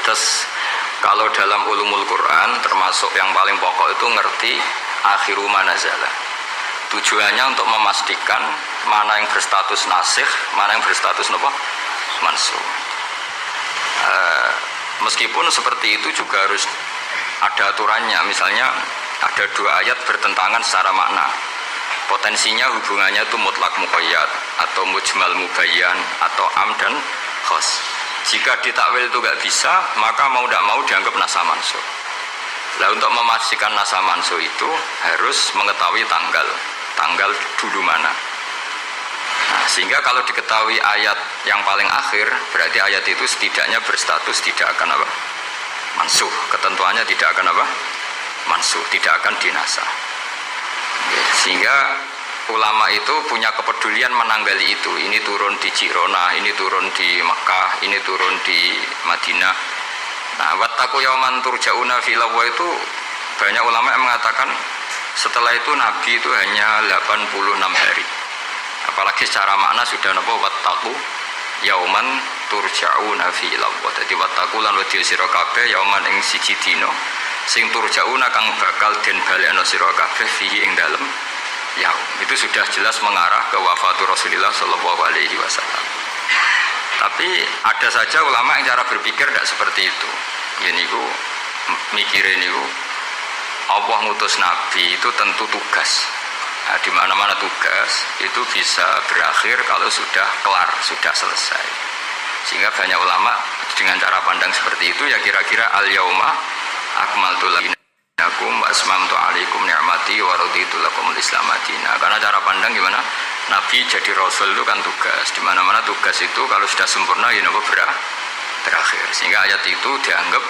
Terus kalau dalam ulumul Quran termasuk yang paling pokok itu ngerti akhiru manazala. Tujuannya untuk memastikan mana yang berstatus nasikh, mana yang berstatus mansukh. Meskipun seperti itu juga harus ada aturannya. Misalnya ada dua ayat bertentangan secara makna. Potensinya hubungannya itu mutlak muqayyad atau mujmal mubayyan atau am dan khas. Jika ditakwil itu nggak bisa, maka mau tidak mau dianggap nasa mansukh. Nah, untuk memastikan nasa mansukh itu harus mengetahui tanggal dulu mana. Nah, sehingga kalau diketahui ayat yang paling akhir, berarti ayat itu setidaknya berstatus tidak akan mansukh. Ketentuannya tidak akan mansukh, tidak akan dinasah. Sehingga ulama itu punya kepedulian menanggali itu. Ini turun di Jirona, ini turun di Mekah, ini turun di Madinah. Nah, wattaqu yauman turja'una filawwa itu banyak ulama yang mengatakan setelah itu Nabi itu hanya 86 hari. Apalagi secara makna sudah wattaqu yauman turja'una filawwa. Jadi wattaqu lan wedi sira kabeh yauman ing siji dina sing turja'una kang bakal den balekno sira kabeh fihi ing dalem yaum. Itu sudah jelas mengarah ke wafatul Rasulullah sallallahu alaihi wasallam. Tapi ada saja ulama yang cara berpikir tidak seperti itu. Ini ku mikirin itu Allah ngutus Nabi itu tentu tugas. Nah, di mana-mana tugas itu bisa berakhir kalau sudah kelar, sudah selesai. Sehingga banyak ulama dengan cara pandang seperti itu ya kira-kira al-yauma akmaltu lakum wa asmamtu alaikum ni'mati wa raditu lakumul Islam madina. Karena cara pandang gimana? Nabi jadi rasul itu kan tugas. Di mana-mana tugas itu kalau sudah sempurna ya berakhir. Sehingga ayat itu dianggap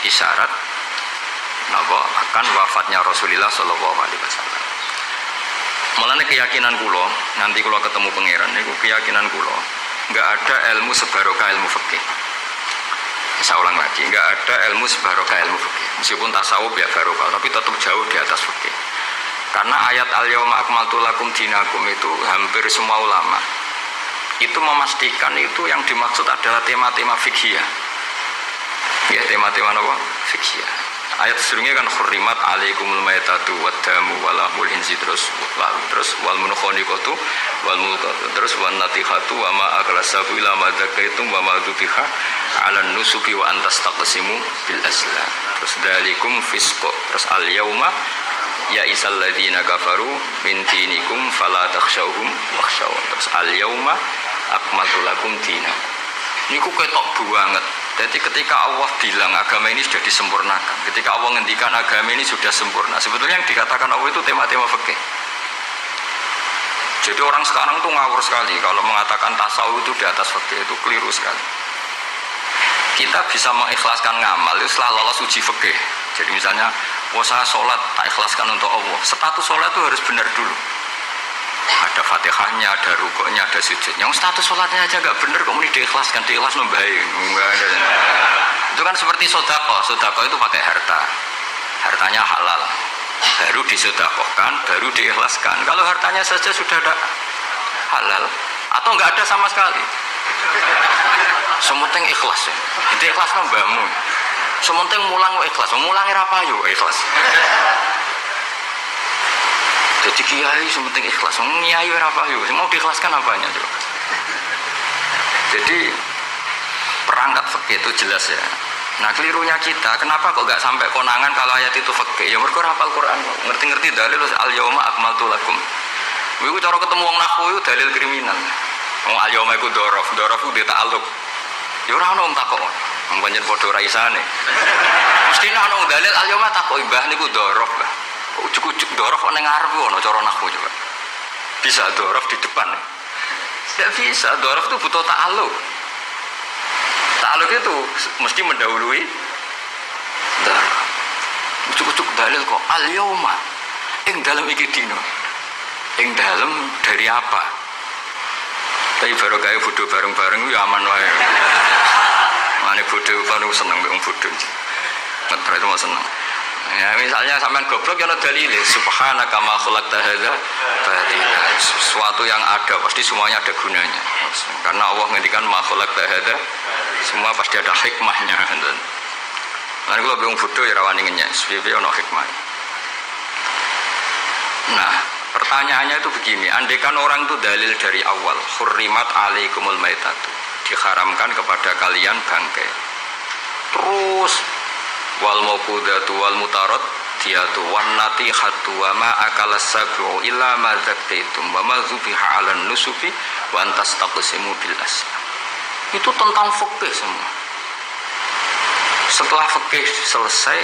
isyarat akan wafatnya Rasulullah sallallahu alaihi wasallam. Mulane keyakinan kula, nanti kula ketemu pangeran niku keyakinan kula, enggak ada ilmu sebarokah ilmu fikih. Saya ulang lagi, enggak ada ilmu sebarokah ilmu fikih. Meskipun tasawuf ya barokah, tapi tetap jauh di atas fikih. Karena ayat al-yauma akmaltu lakum dinakum itu hampir semua ulama itu memastikan itu yang dimaksud adalah tema-tema fikih. Ya, tema-tema apa? Fikih. Ayat sebelumnya kan hurrimat alaikumul maitatu waddamu walahmul hinzi terus wal munkhaniqatu wal mulqatu terus wan natihatu wa ma aklasabu ila ma zakaitum wa ma dzubiha 'alan nusubi wa antastaqsimu bil azlam. Terus dalikum fisqu. Terus al yauma ya isal ladzina kafaru min dinikum fala takhshawhum wakhshawun. Terus al yauma akmaltu lakum dinakum. Niku ketok banget. Jadi ketika Allah bilang agama ini sudah disempurnakan, ketika Allah ngendikan agama ini sudah sempurna, sebetulnya yang dikatakan Allah itu tema-tema fikih. Jadi orang sekarang tuh ngawur sekali kalau mengatakan tasawuf itu di atas fikih, itu keliru sekali. Kita bisa mengikhlaskan ngamal itu setelah lolos uji fikih. Jadi misalnya, saya sholat tak ikhlaskan untuk Allah, status sholat itu harus benar dulu. Ada fatihahnya, ada rukuknya, ada sujudnya. Yang status sholatnya aja nggak bener, kok ini diikhlaskan, diikhlas membaik. Itu kan seperti sodako. Sodako itu pakai harta, hartanya halal, baru disodakohkan, baru diikhlaskan. Kalau hartanya saja sudah ada halal, atau nggak ada sama sekali, sementing ikhlas ya. Itu ikhlas membamu. Sementing mulang ikhlas, mulangnya apa yuk ikhlas. Jadi kiai sementing ikhlas, kiai apa yuk, mau diikhlaskan apanya coba. Jadi perangkat fikih itu jelas ya. Nah kelirunya kita, kenapa kok nggak sampai konangan kalau ayat itu fikih? Ya mereka hafal Quran, ngerti-ngerti dalil al yauma akmaltu lakum. Iku cara ketemu wong nahwu itu dalil kriminal. Wong al yauma iku dzaraf itu dita'alluq. Ya ora ono wong takok. Wong pancen padha ra isane. Mesti ana wong dalil al yauma takok mbah niku dzaraf, Mbah. Ujuk-ujuk dzaraf ning ngarep ono cara nahwu coba. Bisa dzaraf di depan. Tidak bisa, dzaraf itu butuh ta'alluq. Ta'alluq itu mesti mendahului dzaraf. Ujuk-ujuk dalil kok al yauma ing dalem iki dina. Ing dalem dari apa? Tapi baru kayak bodoh bareng-bareng itu aman wae. Mane bodoh kan seneng wong bodoh. Ngetra itu mau seneng. Ya misalnya sampean goblok ya ono dalile subhanaka ma khalaqta hadza batila. Sesuatu yang ada pasti semuanya ada gunanya. Karena Allah ngendikan ma khalaqta hadza semua pasti ada hikmahnya. Lan kula bingung bodho ya rawani ngenyek, piye ono hikmah. Nah, pertanyaannya itu begini, andaikan orang itu dalil dari awal, hurrimat alaikumul maitatu, diharamkan kepada kalian bangkai. Terus wal mauqudatu wal mutarat diatu wan natihatu wa ma akalas sabu illa ma zakkaitum wa ma zubiha 'alan nusubi wa antastaqsimu bil aslam. Itu tentang fikih semua. Setelah fikih selesai,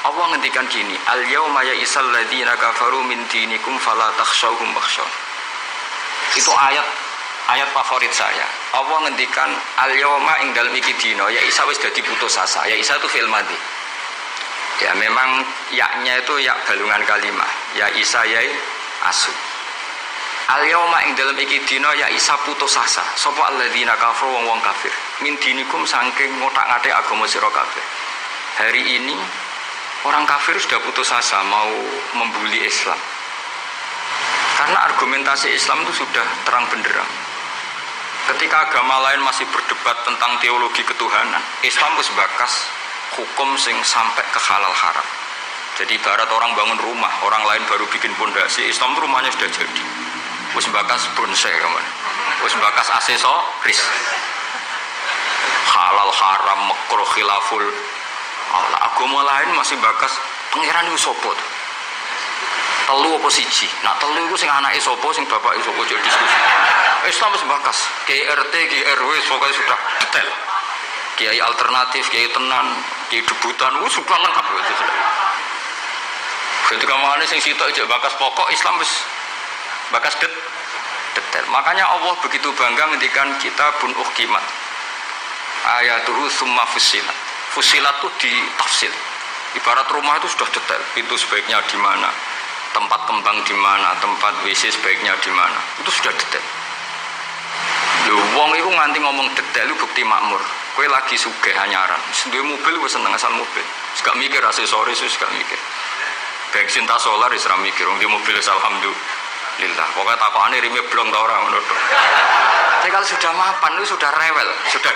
Allah ngendikan gini, al yauma ya'isal ladzina kafaru min dinikum fala takhshawhum wakhshawn. Itu ayat favorit saya. Allah ngendikan al yauma ing dalem iki dina ya Isa wis dadi putus asa. Ya Isa itu fil madhi. Ya memang yaknya itu yak balungan kalimah. Ya Isa ya asu. Al yauma ing dalem iki dina ya Isa putus asa. Sapa alladzina kafaru wong kafir. Min dinikum saking ngotak-ngatik agama sira kabeh. Hari ini orang kafir sudah putus asa mau membuli Islam. Karena argumentasi Islam itu sudah terang benderang. Ketika agama lain masih berdebat tentang teologi ketuhanan, Islam wis bakas hukum sing sampai ke halal haram. Jadi ibarat orang bangun rumah, orang lain baru bikin pondasi, Islam itu rumahnya sudah jadi. Wis bakas bonsai kemana? Wis bakas aksesoris. Halal haram makruh khilaful. Allah agama lain masih bakas pangeran itu sapa? Telu apa siji? Nak telu iku sing anake sapa, sing bapake sapa cek diskusi. Islam wis bakas, KRT, KRW pokoknya sudah detail. Kiai alternatif, kiai tenan, kiai debutan, sudah lengkap itu sudah. Ketika mana sing sitok ijek bakas pokok Islam wis bakas detail. Makanya Allah begitu bangga ngendikan kitabun uhkimat. Ayatuhu summa fussilat. Fusilat itu ditafsir. Ibarat rumah itu sudah detail. Pintu sebaiknya di mana, tempat kembang di mana, tempat WC sebaiknya di mana. Itu sudah detail. Wong itu nganti ngomong detail itu bukti makmur. Kowe lagi sugih anyaran. Duwe mobil wis seneng asal mobil. Gak mikir aksesoris wis gak mikir. Bensin ta solar wis ra mikir. Wong di mobil alhamdulillah. Pokoke takokane rime blong ta ora ngono tok. Tapi kalau sudah mapan itu sudah rewel, sudah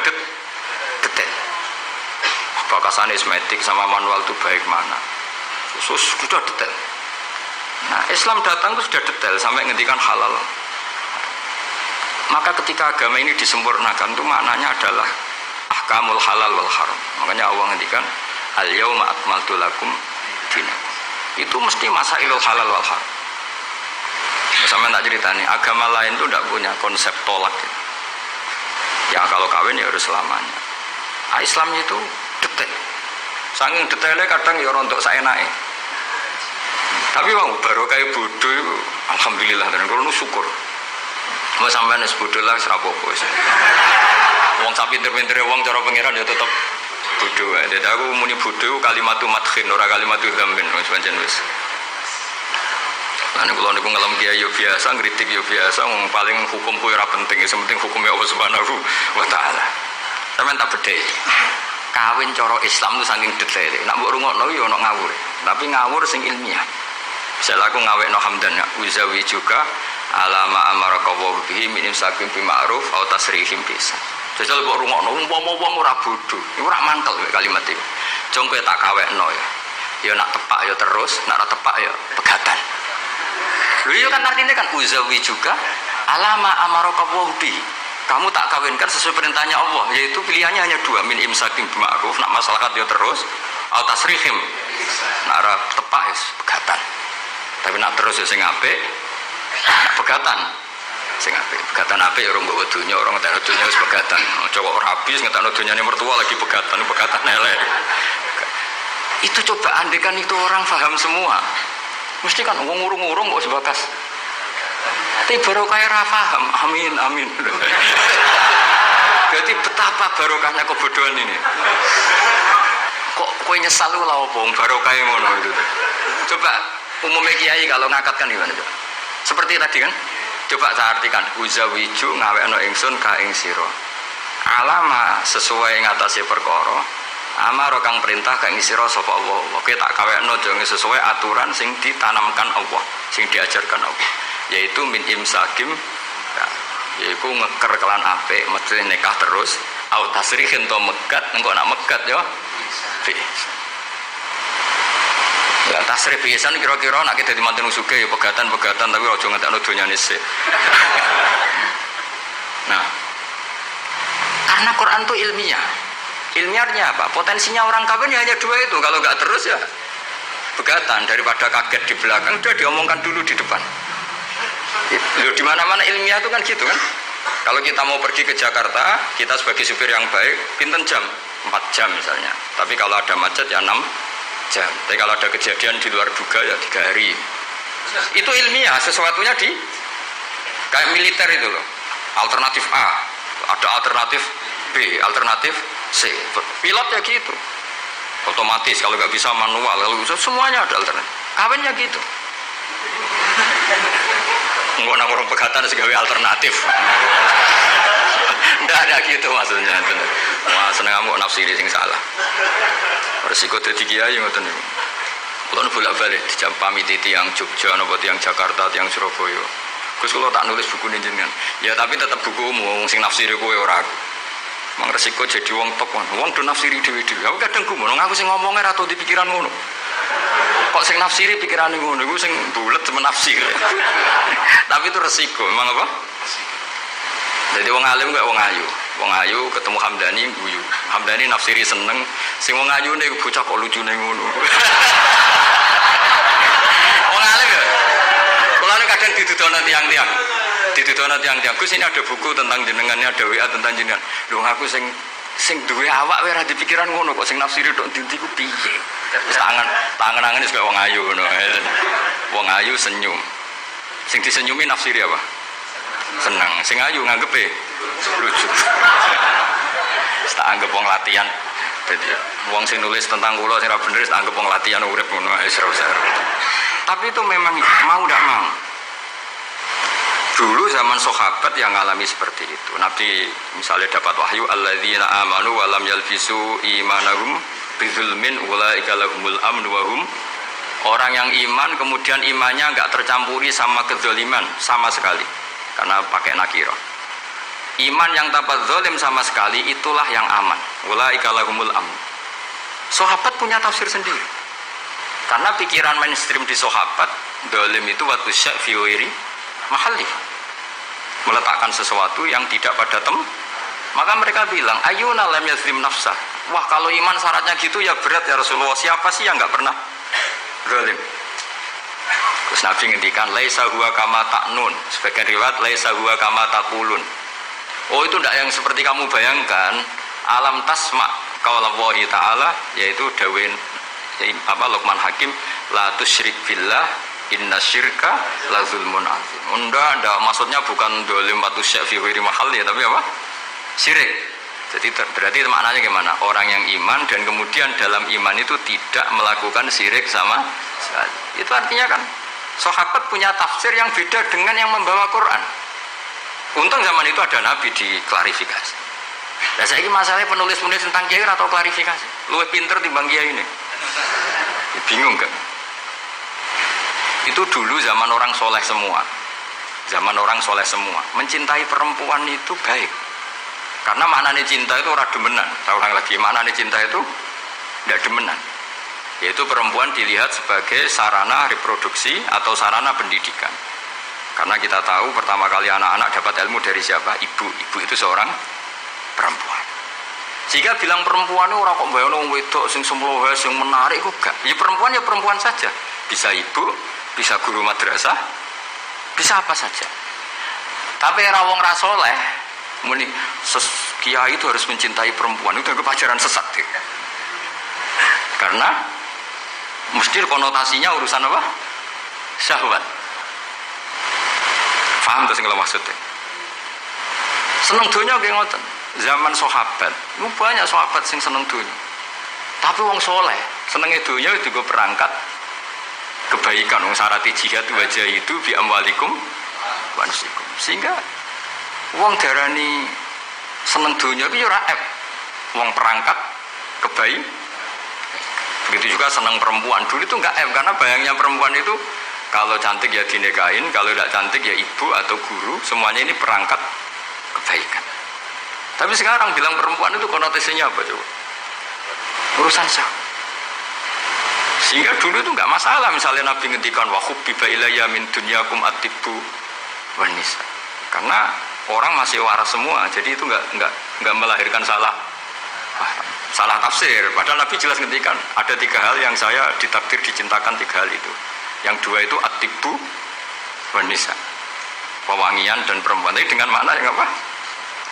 detail. Bakasan esmetik sama manual itu baik mana, sudah detail. Nah Islam datang itu sudah detail sampai ngendikan halal. Maka ketika agama ini disempurnakan itu maknanya adalah ahkamul halal wal haram. Makanya Allah ngendikan al yauma akmaltu lakum dinakum. Itu mesti masailul halal wal haram. Sama tak ceritanya agama lain itu tidak punya konsep tolak. Ya kalau kawin ya harus selamanya. Islam itu detail. Saking detailnya kadang ya rontok saenake. Tapi wong barokah bodho iku alhamdulillah dan kulo syukur. Mau sampean wis bodho lah wis ra apa-apa wis. Wong sak pinter-pintere wong cara pangeran ya tetep bodho wae. Dadi aku muni bodho kalimatu madkhin ora kalimatu dzambin wis pancen wis. Lan kulo niku ngelem kiai yo biasa, ngritik yo biasa, wong paling hukumku ora penting, sing penting hukume Allah Subhanahu wa taala. Sampeyan tak bedhe. Kawin cara Islam itu saking detail. Nak mbok rungokno yo ono ngawur. Tapi ngawur sing ilmiah. Misal aku ngawekno hamdan ya, uzawi juga alama amaraka wa bihi min imsakin bi ma'ruf au tasrihim bisa. Jajal mbok rungokno umpama wong ora bodho, iku ora mantel kalimat iki. Jong kowe tak kawekno ya. Ya nak tepak ya terus, nak ora tepak ya pegatan. Lho iya kan artinya kan uzawi juga alama amaraka wa bihi. Kamu tak kawinkan sesuai perintahnya Allah, yaitu pilihannya hanya dua, min imsakin bima'ruf, nak masyarakat dia terus, au tasrihim, nak tepak ya pegatan. Tapi nak terus ya sing apik, nak pegatan, sing apik. Pegatan apik ya orang bawa dunia, orang ngetan dunia wis pegatan. Cowok habis ngetan dunia ini mertua lagi pegatan elek. Itu coba andekan itu orang paham semua, mesti kan ngurung-ngurung kok sebatas. Tapi barokahnya ra paham, amin. Jadi betapa barokahnya kebodohan ini. Kok kowe nyesal lu lah opo barokahnya ngono itu. Coba umumnya kiai kalau ngakatkan gimana coba? Seperti tadi kan? Coba saya artikan uzawiju ngawekno ingsun ka ing sira. Alama sesuai ngatasi perkara Amar kang perintah kang ngisira sapa Allah. Oke tak kawekno aja sesuai aturan sing ditanamkan Allah, sing diajarkan Allah. Yaitu min imsakim, ya, yaitu ngeker kelan apik, mesti nikah terus. Au tasrihin to megat, engko nak megat ya. Ya tasrih pisan kira-kira nak dadi manten sugih ya pegatan-pegatan tapi aja ngentekno donyane sik. Nah, karena Quran itu ilmiah. Ilmiahnya apa? Potensinya orang kawin ya hanya dua itu. Kalau nggak terus ya pegatan, daripada kaget di belakang sudah diomongkan dulu di depan. Di mana-mana ilmiah itu kan gitu kan. Kalau kita mau pergi ke Jakarta, kita sebagai supir yang baik, pinten jam? 4 jam misalnya. Tapi kalau ada macet ya 6 jam. Tapi kalau ada kejadian di luar duga ya 3 hari. Itu ilmiah, sesuatunya di kayak militer itu loh. Alternatif A, ada alternatif B, alternatif C. Pilot ya gitu. Otomatis kalau nggak bisa manual, kalau bisa semuanya ada alternatif. Kawinnya gitu. Enggak nak orang pegatan segawe alternatif. Nggak ada gitu maksudnya. Wah seneng kamu nafsiri sing salah. Resiko dadi kiai ngoten niku. Kulo bolak-balik dijampami tiyang Jogja napa tiyang Jakarta, tiyang Surabaya. Gus kula tak nulis buku jenengan. Ya tapi tetap bukumu sing nafsiri kowe ora aku. Mang resiko jadi wong top wong do nafsiri dhewe-dhewe. Aku kadang gumun aku sing ngomongnya ra tau di pikiran ngono. Kok sing nafsiri pikirane ngono iku sing bulet menafsir. Tapi itu resiko, memang apa? Jadi wong alim kok wong ayu. Wong ayu ketemu Hamdani guyu. Hamdani nafsiri seneng, sing wong ayu niku bocah kok lucune ngono. Wong alim ya. Kulane kadang ditudono tiang-tiang. Ditudono tiang-tiang. Gus ini ada buku tentang jenengannya, ada WA tentang jenengan. Lho aku sing duwe awak wae ora dipikiran ngono kok sing nafsiri tok ndi ku piye. Wis tangan-tangan wis kaya wong ayu ngono. Wong ayu senyum. Sing disenyumi nafsiri apa? Seneng. Sing ayu nganggepe lucu. Wis tak anggap wong latihan. Dadi wong sing nulis tentang kula sing ora bener wis tak anggap wong latihan urip ngono wis ora usah. Tapi itu memang mau ndak mau. Dulu zaman sahabat yang ngalami seperti itu. Nabi misalnya dapat wahyu alladzina amanu wa lam yalbisu imanahum bizulmin ulaika lahumul amnu wa hum. Orang yang iman kemudian imannya enggak tercampuri sama kezaliman sama sekali. Karena pakai nakirah. Iman yang tanpa zalim sama sekali itulah yang aman. Ulaika lahumul amnu. Sahabat punya tafsir sendiri. Karena pikiran mainstream di sahabat, zalim itu waktu syak fi ghairi mahalli, meletakkan sesuatu yang tidak pada maka mereka bilang ayuna lam yazlim nafsah. Wah kalau iman syaratnya gitu ya berat ya Rasulullah, siapa sih yang nggak pernah zalim? Terus Nabi ngendikan laisa huwa kama ta'nun, sebagian riwayat laisa huwa kama taqulun. Oh itu tidak yang seperti kamu bayangkan. Alam tasma qaul Allah Ta'ala, yaitu dawuh Luqman Hakim, la tusyrik billah inna syirka la zulmun azim. Unda maksudnya bukan dolim batu syak fi ghairi mahal ya, tapi apa? Syirik. Jadi berarti maknanya gimana? Orang yang iman dan kemudian dalam iman itu tidak melakukan syirik sama sekali. Itu artinya kan sahabat punya tafsir yang beda dengan yang membawa Quran. Untung zaman itu ada Nabi diklarifikasi. Nah saya ini masalahnya penulis-penulis tentang kiai atau klarifikasi. Luwih pinter timbang kiai ini. Bingung kan? Itu dulu zaman orang soleh semua. Zaman orang soleh semua. Mencintai perempuan itu baik. Karena maknanya cinta itu ora demenan. Saya ulang lagi, maknanya cinta itu tidak demenan. Yaitu perempuan dilihat sebagai sarana reproduksi atau sarana pendidikan. Karena kita tahu pertama kali anak-anak dapat ilmu dari siapa? Ibu. Ibu itu seorang perempuan. Jika bilang perempuan itu orang kok bayangno wedok sing semlohe sing menarik kok gak. Ya perempuan saja. Bisa ibu, bisa guru madrasah, bisa apa saja. Tapi era wong ra saleh muni kiai itu harus mencintai perempuan, itu kepajaran sesat ya. Karena mesti konotasinya urusan apa? Syahwat. Paham tuh sing kula maksudnya. Seneng dunya nggih ngoten. Zaman sahabat, banyak sahabat sing seneng dunya. Tapi wong soleh, senenge dunya juga perangkat kebaikan. Wong syarat jihad wajah itu bi amwalikum wa anfusikum. Sehingga wong darani seneng dunya iki ora ep. Wong perangkat Begitu juga senang perempuan. Dulu itu enggak karena bayangnya perempuan itu kalau cantik ya dinikahin, kalau tidak cantik ya ibu atau guru, semuanya ini perangkat kebaikan. Tapi sekarang bilang perempuan itu konotasinya apa coba? Urusan syahwat. Sehingga dulu itu enggak masalah misalnya Nabi ngendikan wa hubbiba ilayya min dunyakum at-tibbu wan nisa. Karena orang masih waras semua, jadi itu enggak melahirkan salah tafsir. Padahal Nabi jelas ngendikan ada 3 hal yang saya ditakdir dicintakan, 3 hal itu. Yang 2 itu at-tibbu wan nisa. Pewangian dan perempuan. Tapi dengan makna yang apa?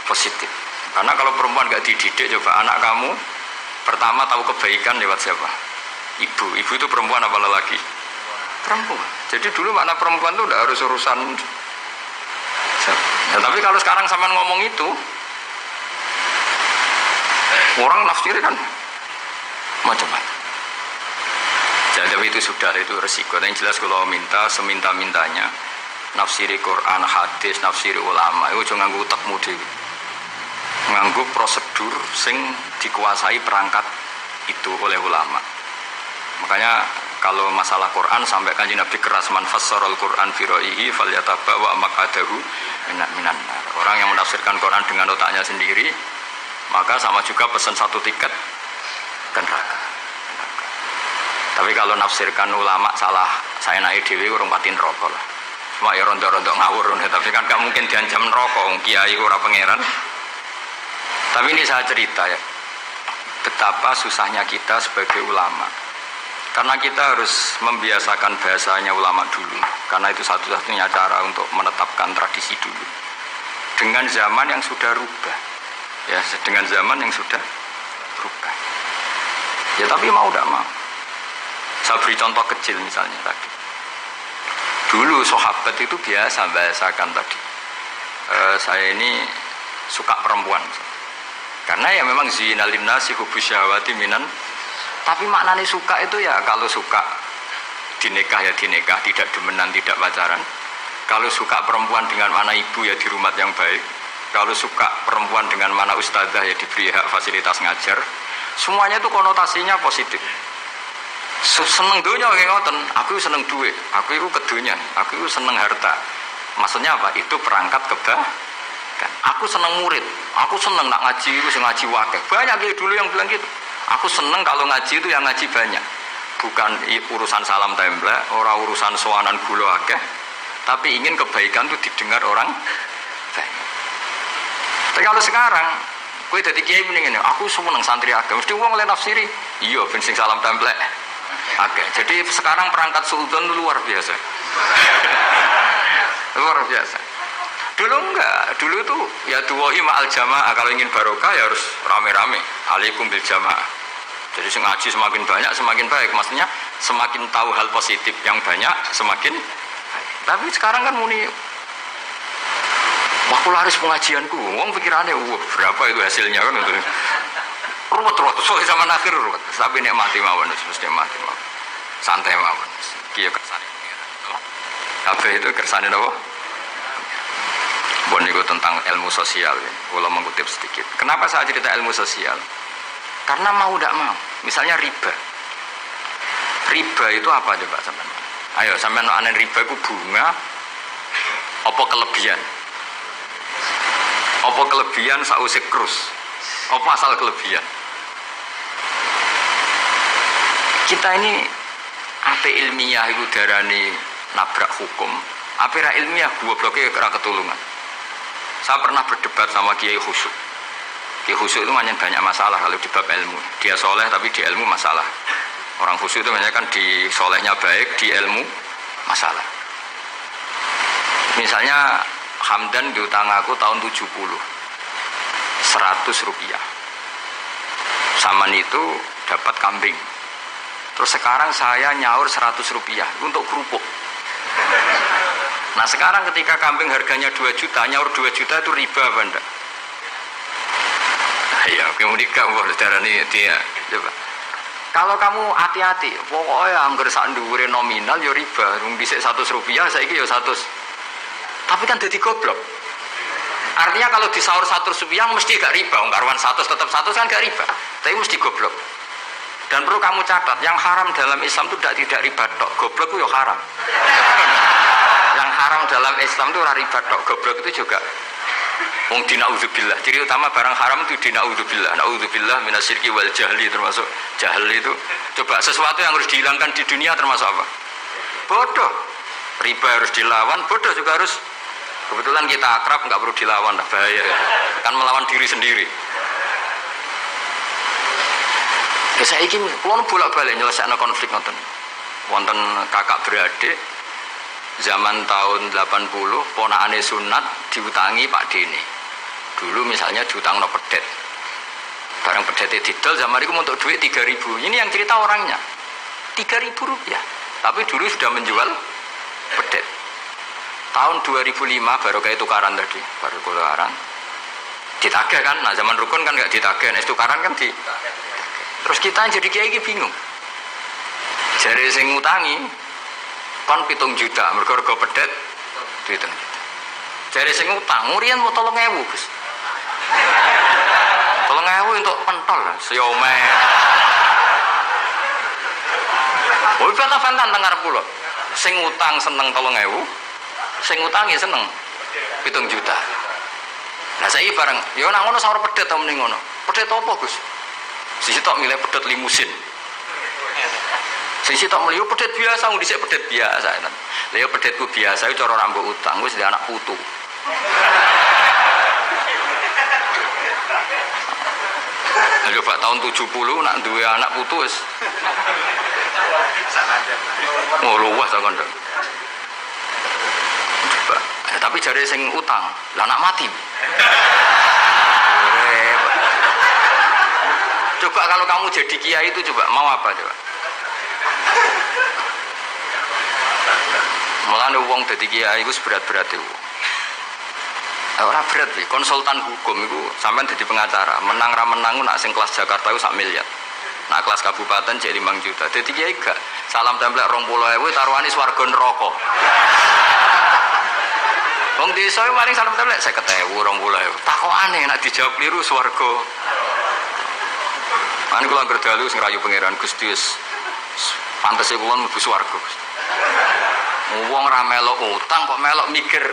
Positif. Karena kalau perempuan enggak dididik, coba anak kamu pertama tahu kebaikan lewat siapa? Ibu itu perempuan apa lelaki? Perempuan. Jadi dulu makna perempuan itu tidak harus urusan. Ya, tapi kalau sekarang sama ngomong itu, orang nafsir kan macam-macam. Jadi itu sudah itu resiko. Yang jelas kalau minta seminta-mintanya, nafsiri Quran, hadis, nafsiri ulama, itu jangan nganggo utekmu dhewe. Nganggo prosedur sing dikuasai perangkat itu oleh ulama. Makanya kalau masalah Quran sampai Kanjeng Nabi keras man fassarul Quran fi ra'yihi falyatabawwa maq'adahu minan nar. Orang yang menafsirkan Quran dengan otaknya sendiri maka sama juga pesan 1 tiket ke neraka. Tapi kalau nafsirkan ulama salah, saya naik dhewe urung pati neraka lah. Cuma ya rondo-rondo ngawur, tapi kan gak mungkin diancam neraka wong kiai ora pangeran. Tapi ini saya cerita ya. Betapa susahnya kita sebagai ulama. Karena kita harus membiasakan bahasanya ulama dulu. Karena itu satu-satunya cara untuk menetapkan tradisi dulu. Dengan zaman yang sudah rubah. Ya, dengan zaman yang sudah rubah. Ya tapi mau tidak mau. Saya beri contoh kecil misalnya tadi. Dulu sahabat itu biasa bahasakan tadi. Saya ini suka perempuan. Karena ya memang zina linnasi hubbus syahwati minan. Tapi maknanya suka itu ya kalau suka dinikah ya dinikah, tidak demenan, tidak pacaran. Kalau suka perempuan dengan mana ibu ya di rumah yang baik. Kalau suka perempuan dengan mana ustadzah ya diberi hak fasilitas ngajar. Semuanya itu konotasinya positif. Seneng dunia kayak ngoten, aku seneng duit, aku itu kedunyan, aku itu seneng harta. Maksudnya apa? Itu perangkat kebaikan. Aku seneng murid, aku seneng nak ngaji, itu ngaji wakil. Banyak kayak dulu yang bilang gitu. Aku seneng kalau ngaji itu yang ngaji banyak. Bukan urusan salam template, orang urusan soanan gula akeh, tapi ingin kebaikan itu didengar orang banyak. Tapi kalau sekarang, kowe dadi kiai mending ngene, aku seneng santri akeh, mesti wong oleh nafsiri. Iya, ben sing salam template. Akeh. Jadi sekarang perangkat sultan luar biasa. Luar biasa. Dulu enggak, dulu itu ya tuwahi ma'al jamaah, kalau ingin barokah ya harus rame-rame. Alaikum bil jamaah. Jadi ngaji semakin banyak semakin baik. Maksudnya semakin tahu hal positif yang banyak semakin baik. Tapi sekarang kan muni popularis pengajianku. Wong pikirannya berapa itu hasilnya kan untuk ruwet soalnya zaman akhir ruwet. Tapi nikmati mawon, mesti nikmati mawon. Santai mawon. Kiyo kersane. Kabeh itu kersane napa? Bon niku tentang ilmu sosial ya. Kalau mengutip sedikit. Kenapa saya cerita ilmu sosial? Karena mau tidak mau. Misalnya riba. Riba itu apa coba sampean? Ayo sampean anen riba itu bunga apa kelebihan? Apa kelebihan sausik krus? Apa asal kelebihan? Kita ini apa ilmiah itu darani nabrak hukum. Apa ra ilmiah gobloknya ora ketulungan. Saya pernah berdebat sama Kiai Khusyuk. Kiai Khusyuk itu banyak masalah kalau di bab ilmu. Dia soleh tapi di ilmu masalah. Orang khusyuk itu banyak kan di solehnya baik, di ilmu masalah. Misalnya Hamdan diutang aku tahun 70 100 rupiah. Saman itu dapat kambing. Terus sekarang saya nyaur 100 rupiah untuk kerupuk. Nah sekarang ketika kambing harganya 2 juta, nyaur 2 juta itu riba apa enggak? Ya, kemudian kamu darani dia. Coba. Kalau kamu hati-hati, pokoknya anggar sak dhuwure nominal ya riba. Wong dhisik 100 rupiah, saiki ya 100. Tapi kan dadi goblok. Artinya kalau di sahur 100 rupiah mesti gak riba, karuan 100 tetap 100 kan gak riba, tapi mesti goblok. Dan perlu kamu catat, yang haram dalam Islam itu tidak riba tok, goblok itu ya haram. Yang haram dalam Islam itu riba tok, goblok itu juga. Wong dinaudzubillah. Ciri utama barang haram itu dinaudzubillah. Naudzubillah minasyirki wal jahli, termasuk jahil itu. Coba sesuatu yang harus dihilangkan di dunia termasuk apa? Bodoh. Riba harus dilawan, bodoh juga harus. Kebetulan kita akrab, nggak perlu dilawan, bahaya. Kan melawan diri sendiri. Ya saya ingin, kalau bolak-balik nyelesaikan konflik nonton. Wonten kakak beradik, zaman tahun 80, ponakane sunat diutangi Pak Dene. Dulu misalnya diutang no pedet. Barang pedetnya didol, zaman itu untuk duit 3.000. Ini yang cerita orangnya. 3.000 rupiah. Tapi dulu sudah menjual pedet. Tahun 2005 baru kayak tukaran tadi, baru tukaran. Ditagih kan, nah zaman rukun kan nggak ditagih, nah tukaran kan di. Terus kita jadi kiai bingung. Jare sing ngutangi kon 7 juta, mergo pedet duit. Jare sing ngutang, murian mau 3.000, Gus. 3.000 untuk pentol lah, siomay. Oh, bantah-bantah teng arep kula. Sing ngutang seneng 3.000, sing ngutangi seneng 7 juta. Nah saiki bareng, ya nak ngono sahur pedet ta mending ngono. Pedet apa, Gus? Sisi tok milih pedet limusin. Sisi tok milih pedet biasa, wong dhisik pedet biasa. Lah ya pedetku biasa iku cara rambut utang wis di anak putu. Lalu Pak tahun 70 nak duwe anak putu wis. Oh luwes ta kandha. Tapi jare sing utang, lah anak mati. Coba kalau kamu jadi kiai itu coba mau apa coba? Mulane wong dadi kiai iku berat-berat iku. Ora berat iki, konsultan hukum iku sampean dadi pengacara, menang ra menang nak sing kelas Jakarta iku 1 miliar. Nak kelas kabupaten cek 5 juta. Dadi kiai gak salam templek 20.000 taruhane swarga neraka. Wong desa iki maring salam templek 50.000 20.000. Takokane nek dijawab kliru swarga. Kan kula anggere dalu sing rayu pangeran Gusti wis pantese kula mlebu swarga. Wong ra melok utang kok melok mikir.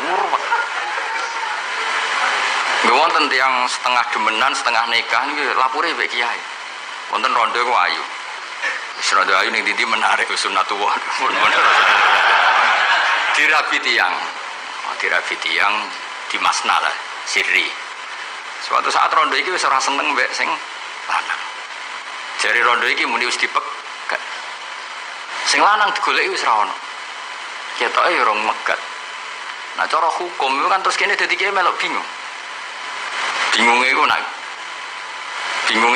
Murwat. Nggih wonten tiyang setengah demenan, setengah nikah niki lapure mbek kiai. Wonten rondo ku ayu. Wis rondo ayu ning ndi menarik sunatullah. Dirabi tiyang. Dirabi tiyang di Masna lah. Sirri. Suatu saat rondo iki wis ora seneng mbek sing lanang. Jare rondo iki muni wis dipegat. Sing lanang digoleki wis ra ono. Ketoke ya rong megat. Nah cara hukum itu kan terus kene dadi kiai melok bingung. Bingunge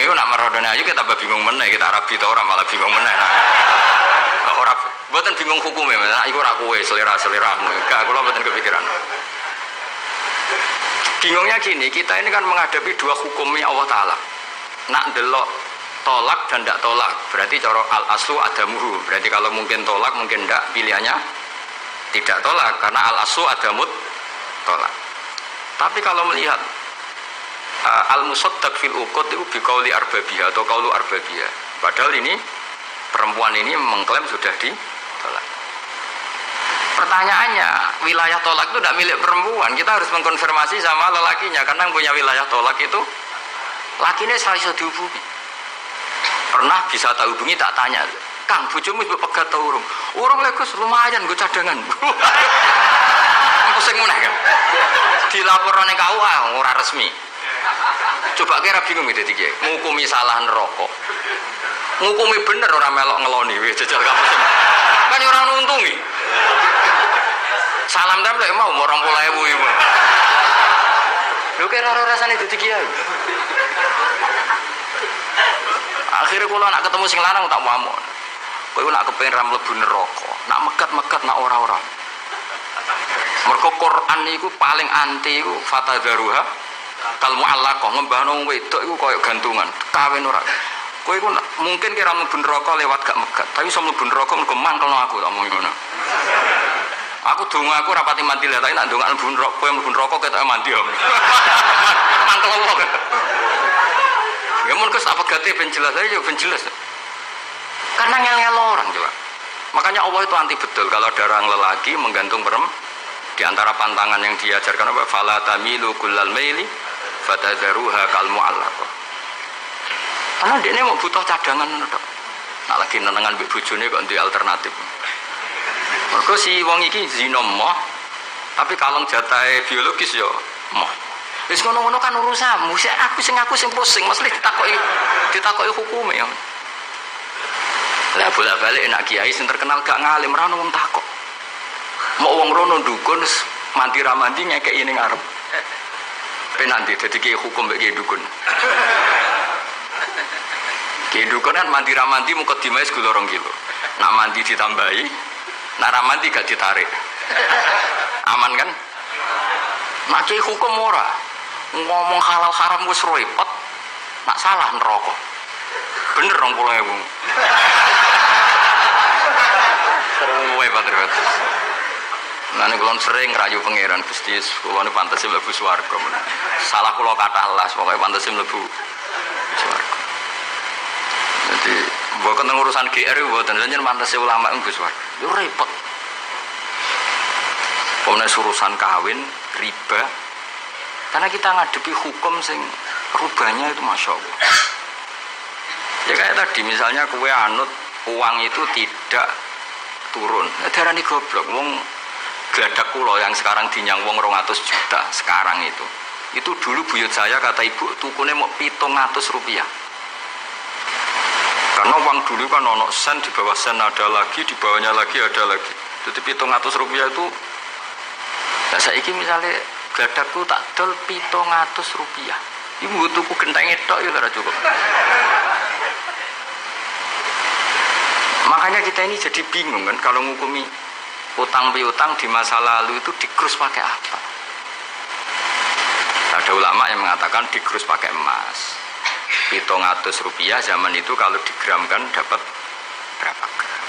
iku nak marodone ayu kita tambah bingung meneh, kita rabi ta ora malah bingung meneh. Nah, ora mboten bingung hukume, nah iku ora kowe selera-seleramu. Enggak, kula mboten kepikiran. Bingungnya gini, kita ini kan menghadapi dua hukumnya Allah Ta'ala. Nak delok tolak dan tidak tolak, berarti cara al-aslu adamuhu. Berarti kalau mungkin tolak, mungkin tidak, pilihannya tidak tolak. Karena al-aslu adamut tolak. Tapi kalau melihat al-musaddaq fil uqud itu biqauli arbabiyah atau qaulu arbabiyah. Padahal ini, perempuan ini mengklaim sudah ditolak. Pertanyaannya, wilayah tolak itu tidak milik perempuan. Kita harus mengkonfirmasi sama lelakinya, karena yang punya wilayah tolak itu lakinya saya bisa dihubungi. Pernah bisa tak hubungi, tak tanya, Kang, bojomu wis pegat ta urung? Urung legus lumayan gue cadangan. Pusing meneh kan. Dilaporane KUA ora resmi. Coba kira bingung iki dadi ngukumi salah neraka. Ngukumi bener ora melok ngeloni wis jajal kampus. Kan ora nuntungi. Salam templek mau 20.000 iku. Lho kira ora rasane dadi kiai. Akhirnya kalau nak ketemu sing lanang tak mau. Kowe nak kepengin ra mlebu neraka, nak megat-megat nak ora-ora. Mergo Quran niku paling anti iku fatadzaruha kal mu'allaqah, ngembahno wedok iku koyo gantungan, kawin ora. Kowe iku mungkin kira mlebu neraka lewat gak megat, tapi iso mlebu neraka mergo mangkelno aku tak omong ngono. Aku donga aku rapati mandi lah, tapi nak donga mlebu neraka, kowe mlebu neraka ketoke mandi om. Mangkel wong. Ya mun kes apa gate ben jelas aja ben jelas. Karena ngel-ngel orang coba. Makanya Allah itu anti betul kalau ada orang lelaki menggantung perempuan. Di antara pantangan yang diajarkan apa? Fala tamilu kullal maili fatadharuha kal mu'allaqah. Karena dia mau butuh cadangan tok. Nak lagi nenengan mbek bojone kok duwe alternatif. Mergo si wong iki zina moh, tapi kalong jatahe biologis ya moh. Wis ngono-ngono kan urusanmu. Aku sing pusing, mesti ditakoki hukume ya. Lah bolak-balik nak kiai sing terkenal gak ngalim ra ono wong takok. Mau wong rono dukun mandi ra mandi ngekeki ning arep. Penanti dadi kiai hukum mbek kiai dukun. Kiai dukun kan mandi ra mandi mukadimah wis 2 kilo. Nak mandi ditambahi, nak ra mandi gak ditarik. Aman kan? Nak kiai hukum ora. Ngomong halal haram wis repot. Nak salah neraka. Bener 20.000. Seruwe patriot. Nah ini kulon sering rayu pangeran Gusti, kulon ini pantas mlebu swarga. Salah kulo kata alas, pokoknya pantas mlebu swarga. Jadi bukan urusan GR, bukan hanya pantas ulama mlebu swarga. Itu repot. Pokoknya urusan kawin, riba. Karena kita ngadepi hukum sing rubahnya itu masya Allah. Ya kayak tadi misalnya kue anut uang itu tidak turun. Darani goblok wong gladak kula yang sekarang dinyang wong 200 juta sekarang itu dulu buyut saya kata ibu tukune mau 700 rupiah karena uang dulu kan ono sen, di bawah sen ada lagi, di bawahnya lagi ada lagi, jadi 700 rupiah itu nah saiki misalnya gladakku tak dol 700 rupiah ibu tuku genteng tok ya ora cukup. Makanya kita ini jadi bingung kan kalau ngukumi utang piutang di masa lalu itu dikrus pakai apa? Ada ulama yang mengatakan dikrus pakai emas. 700 rupiah zaman itu kalau digramkan dapat berapa gram?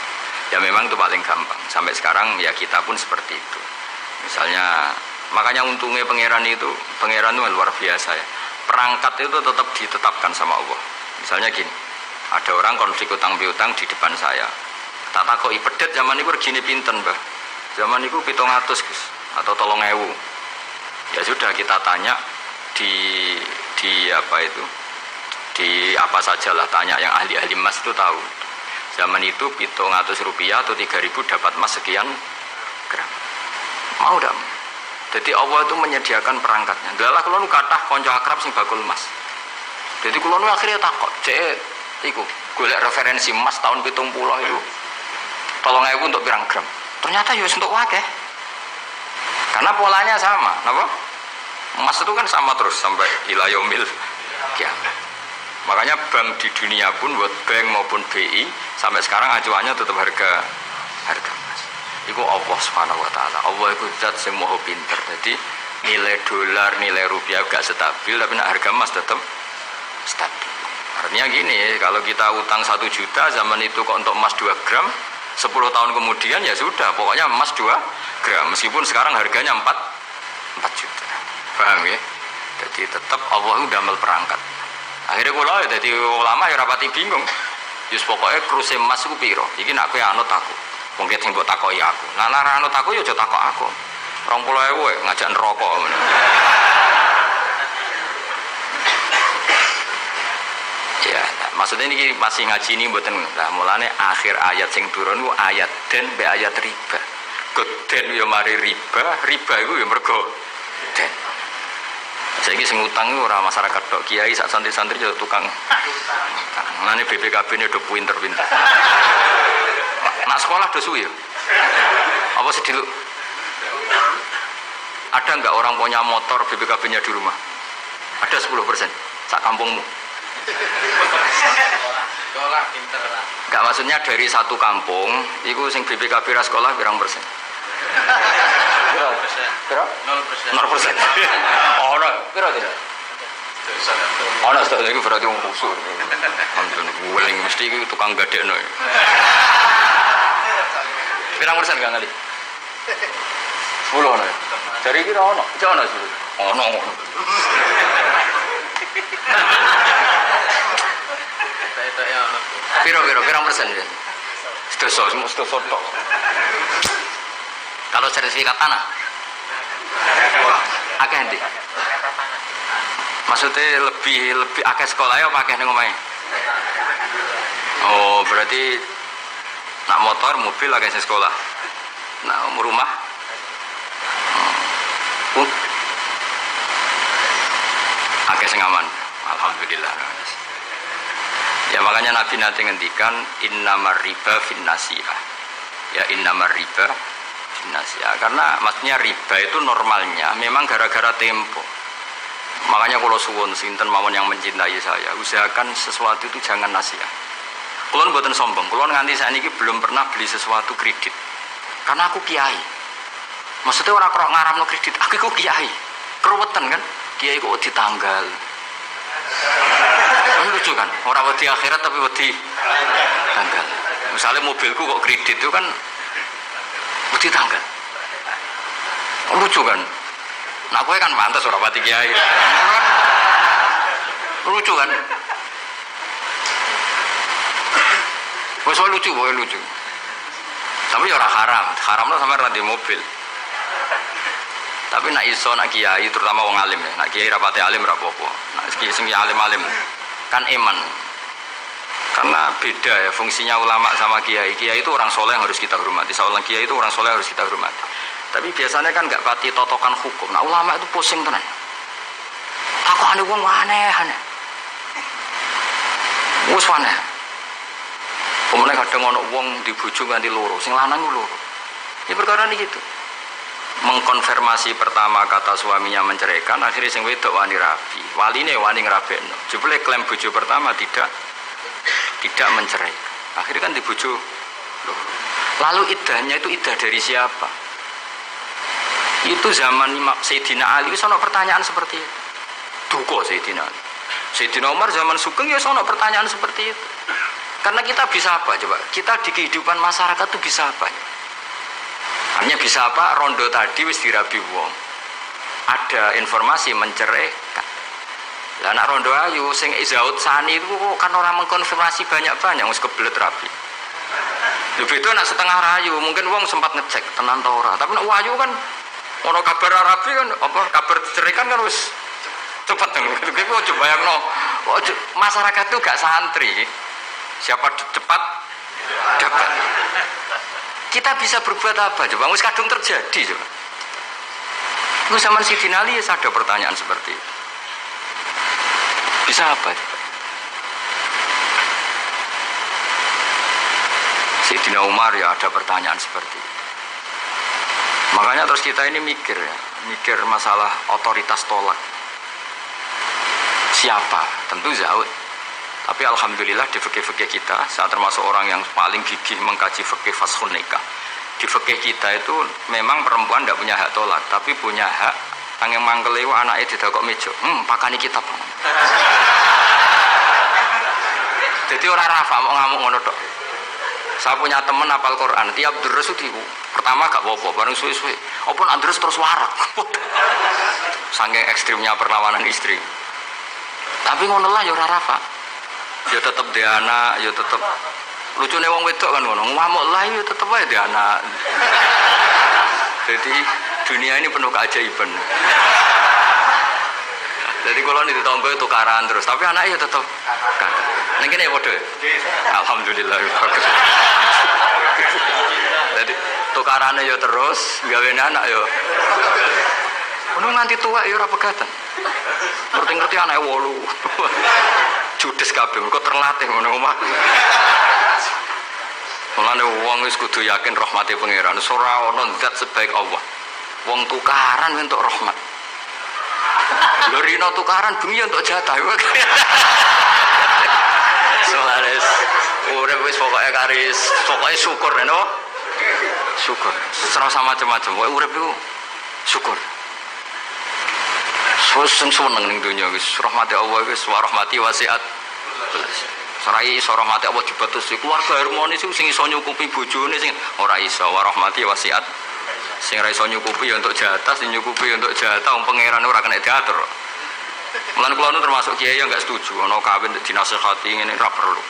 Ya memang itu paling gampang. Sampai sekarang ya kita pun seperti itu. Misalnya, makanya untungnya pangeran itu luar biasa ya. Perangkat itu tetap ditetapkan sama Allah. Misalnya gini, ada orang konflik utang piutang di depan saya. Tak takoki pedet zaman itu regine pinten, Mbah? Zaman itu 700 Gus atau 3.000. Ya sudah kita tanya di apa itu? Di apa sajalah tanya yang ahli-ahli emas itu tahu. Zaman itu 700 rupiah atau 3.000 dapat emas sekian gram. Mau dak? Jadi Allah itu menyediakan perangkatnya. Dalah kula nu kathah kanca akrab sing bakul emas. Jadi kula nu akhirnya takok, cek iku golek referensi emas tahun 70 itu. 3.000 untuk pirang gram. Ternyata ya untuk wakeh. Karena polanya sama, apa? Emas itu kan sama terus sampai ila yaumil kiamat. Makanya bank di dunia pun, World Bank maupun BI sampai sekarang acuannya tetap harga emas. Itu Allah Subhanahu wa taala. Allah itu zat sing maha pinter. Jadi nilai dolar, nilai rupiah gak stabil tapi harga emas tetap stabil. Artinya gini, kalau kita utang 1 juta zaman itu kok untuk emas 2 gram 10 tahun kemudian ya sudah, pokoknya emas 2 gram meskipun sekarang harganya 4 juta. Paham ya? Jadi tetap Allah udah mel perangkat. Akhirnya kula ya dadi ulama ya rapati bingung. Yus pokoknya kruse emas ku piro? Iki nak kowe anut aku. Wong sing mbok takoki aku. Nah lara anut aku ya aja takok aku. 20.000 ngajak neraka ngono. Ya, maksudnya ini masih ngaji ini mboten. Lah mulane akhir ayat sing turun ku ayat den be ayat riba. Goden yo mari riba iku yo mergo den. Saiki sing utang iku ora masyarakat tok, kiai sak santri-santri yo tukang. Mulane BPKB ini udah pinter-pinter. Nak sekolah do suwi yo. Apa sedih? Ada enggak orang punya motor BPKB-nya di rumah? Ada 10% sak kampungmu. Sekolah pinter lah. Enggak, maksudnya dari satu kampung itu sing BPKB ra sekolah pirang persen? Piro? 0%. 0%. Oh, no. Piro tidak? Ana sedaya iku berarti wong kusuk. Ampun wuling mesti iku tukang gadekno. Pirang persen gak ngali? 10 ana. Dari kira ono, cek ono sih. Ono. Piro persen ya? Semua tok. Kalau sertifikat tanah, akeh ndi? Maksudnya lebih akeh sekolah ya pakai ning omahe. Oh, berarti nak motor, mobil akeh sekolah. Nah, rumah. Akeh sing aman. Alhamdulillah. Ya makanya Nabi nanti ngendikan innamar riba fin nasiyah. Ya innamar riba fin nasiyah. Karena maksudnya riba itu normalnya memang gara-gara tempo. Makanya kalau suwun sinten mawon yang mencintai saya, usahakan sesuatu itu jangan nasihat. Kulon mboten sombong, kulon nganti sakniki belum pernah beli sesuatu kredit. Karena aku kiai. Maksudnya orang kerok ngaramno kredit, aku kiai. Keruwetan kan? Kiai kok ditanggal. Kan lucu kan? Orang wedi akhirat tapi wedi tanggal. Misalnya mobilku kok kredit itu kan wedi tanggal. Lucu kan? Nah aku kan pantas orang pati kiai. Lucu kan? Wes lucu, lucu. Tapi ya orang haram lo sampai di mobil. Tapi nak iso nak kiai terutama wong alim ya, nak kiai rapati alim rapopo. Nak sing alim kan iman. Karena beda ya fungsinya ulama sama kiai. Kiai itu orang soleh yang harus kita hormati. Seorang kiai itu orang soleh yang harus kita hormati. Tapi biasanya kan nggak pati totokan hukum. Nah ulama itu pusing tenan. Takokane wong aneh. Wes aneh. Kemudian kadang ono wong dibujuk nganti loro, sing lanang ku loro. Ya perkara ini gitu. Mengkonfirmasi pertama kata suaminya menceraikan, akhirnya sing wedok wani rabi. Waline wani ngrabekno. Jebule klaim bojo pertama tidak mencerai. Akhirnya kan dibujuk loro. Lalu iddahnya itu iddah dari siapa? Itu zaman Sayyidina Ali ono pertanyaan seperti itu. Duko Sayyidina Ali. Sayyidina Umar zaman Sugeng ya ono pertanyaan seperti itu. Karena kita bisa apa coba? Kita di kehidupan masyarakat itu bisa apa? Hanya bisa apa? Rondo tadi wis dirabi wong. Ada informasi menceraikan. Lah anak rondo ayu sing izaut sani itu kan orang mengkonfirmasi banyak-banyak wis kebelet rabi. Lebih itu anak setengah rayu, mungkin wong sempat ngecek tenan ta ora. Tapi nek wayu kan ono kabar rabi kan apa kabar cerai kan wis cepet kan. Kowe coba bayangno. Masyarakat itu gak santri. Siapa cepat dapat. Kita bisa berbuat apa coba? Wis kadung terjadi coba. Itu zaman Sayyidina Ali ada pertanyaan seperti itu. Bisa apa coba? Sayyidina Umar ya ada pertanyaan seperti itu. Makanya terus kita ini mikir masalah otoritas tolak. Siapa? Tentu Zaud. Tapi alhamdulillah di fikih-fikih kita, saya termasuk orang yang paling gigih mengkaji fikih fashun nikah. Di fikih kita itu memang perempuan tidak punya hak tolak, tapi punya hak angin manggelewa anaknya didakok meja. Pakani kitab. Jadi orang rafa mau ngamuk ngono tok. Saya punya teman hafal Quran, tiap deres itu pertama gak apa-apa, bareng suwe-suwe. Opun andres terus warak. Saking ekstrimnya perlawanan istri. Tapi ngono lah ya ora rafa. Ya tetep dia anak, ya tetep lucune wong wedok kan ngono. Ngamuk lah ya tetep ae dia anak. Jadi dunia ini penuh keajaiban. Jadi kalau di tonggo itu tukaran terus, tapi anaknya ya tetep kakak. Neng kene padha. Alhamdulillah. Jadi tukarannya ya terus, gawe anak ya. Ono nganti tua ya ora pegatan. Ngerti-ngerti anake 8. Judes kabeh kok terlatih ngono omah. Mulane wong wis kudu yakin rahmate pangeran. Ora ana zat sebaik Allah. Wong tukaran entuk rahmat. Lho rino tukaran bengi entuk jatah. Solares urip wis pokoke karis, pokoke syukur no. Syukur. Serah sama macam-macam. Pokoke urip iku syukur. Sing seneng ning donya wis rahmati Allah wis warahmati wasiat. Sarai iso rahmati Allah dibatus keluarga harmonis sing iso nyukupi bojone sing ora iso warahmati wasiat Sing ra iso nyukupi ya untuk jatah, sing nyukupi ya untuk jatah, wong pangeran ora kena diatur. Mulane kula nu termasuk kiai yang enggak setuju ana kawin dinasihati ngene ora perlu.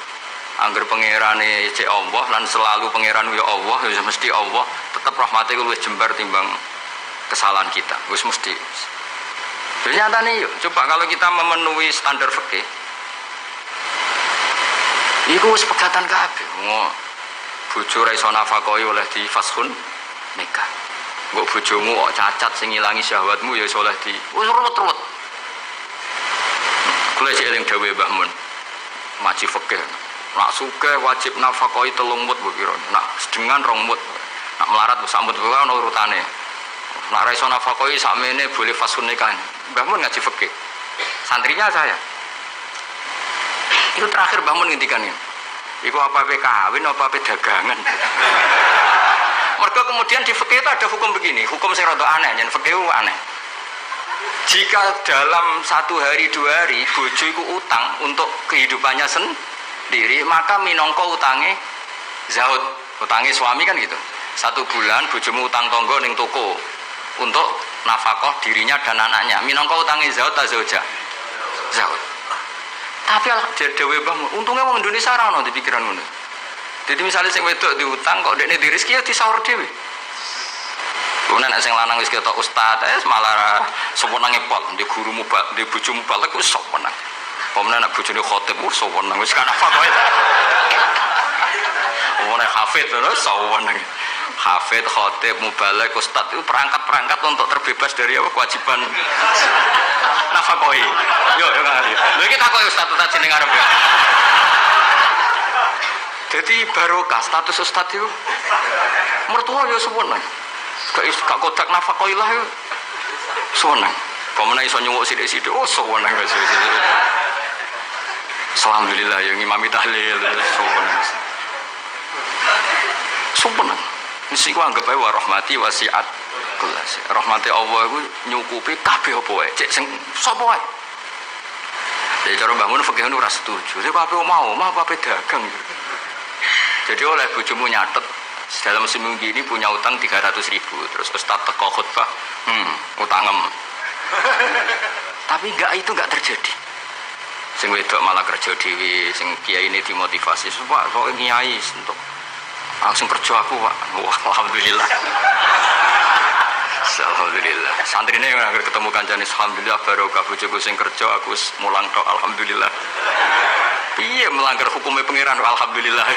Angger pangerane cek Allah lan selalu pangeran ya Allah, ya mesti Allah, tetap rahmate luwih jembar timbang kesalahan kita. Wis mesti. Ternyata nih, coba kalau kita memenuhi standar fikih, iku wis pegatan kabeh. Bojo ra iso nafakoi oleh di fashun nikah. Mbok bojomu kok cacat sing ngilangi syahwatmu ya iso oleh di wis ruwet-ruwet. Kula sik eling dawuhe Mbah Mun. Maji fikih. Nak sugih wajib nafakoi 3 mut mbok kira. Nak sedengan 2 mut. Nak melarat sak mut wae ana urutane. Nak ra iso nafakoi sakmene boleh fashun nikah. Mbah Mun ngaji fikih. Santrinya saya. Itu terakhir Mbah Mun ngendikan ini. Iku apa kawin apa dagangan. Mereka kemudian di fikih itu ada hukum begini, hukum sing rada aneh, yen fikih aneh. Jika dalam 1 hari 2 hari bojo iku utang untuk kehidupannya sendiri, maka minangka utange zaud, utange suami kan gitu. 1 bulan bojomu utang tonggo ning toko untuk nafkah dirinya dan anaknya. Minangka utange zaud ta zauja? Zaud. Tapi dhewe Mbah, untungnya wong Indonesia ora ono pikiran ngono. Jadi misalnya sing wedok diutang kok dekne di rezeki ya disaur dhewe. Kemudian nek sing lanang wis ketok ustaz, malah sempurna ngepot, di gurumu di bojomu balik wis sempurna. Kemudian nek bojone khotib wis sempurna wis kan apa kowe. Ora hafid terus sempurna. Hafid, khotib, mubalek, ustaz itu perangkat-perangkat untuk terbebas dari apa kewajiban nafkah. Yo kali. Lha iki takoki ustaz ta jeneng arep ya. Jadi barokah status ustaz itu mertua ya sempurna. Gak kodak nafkah ilah ya sempurna. Pemene iso nyuwuk sithik-sithik oh sempurna wis. Alhamdulillah yang ngimami tahlil sempurna. Sempurna. Mesti ku anggap ae wa rahmati wasiat kelas. Rahmati Allah iku nyukupi kabeh apa wae. Cek sing sapa wae. Jadi cara bangun fikih ora setuju. Jadi kabeh mau apa dagang. Jadi oleh bojomu nyatet dalam seminggu ini punya utang 300.000. Terus ustaz teko khutbah, utangem. Tapi itu enggak terjadi. Sing wedok malah kerja dhewe, sing kiai ini dimotivasi supaya kok kiai untuk langsung kerja aku Pak. Wah, alhamdulillah. Alhamdulillah. Santrine yang akhir ketemu kancane alhamdulillah barokah bojoku sing kerja aku mulang tok alhamdulillah. Piye melanggar hukumnya pangeran alhamdulillah.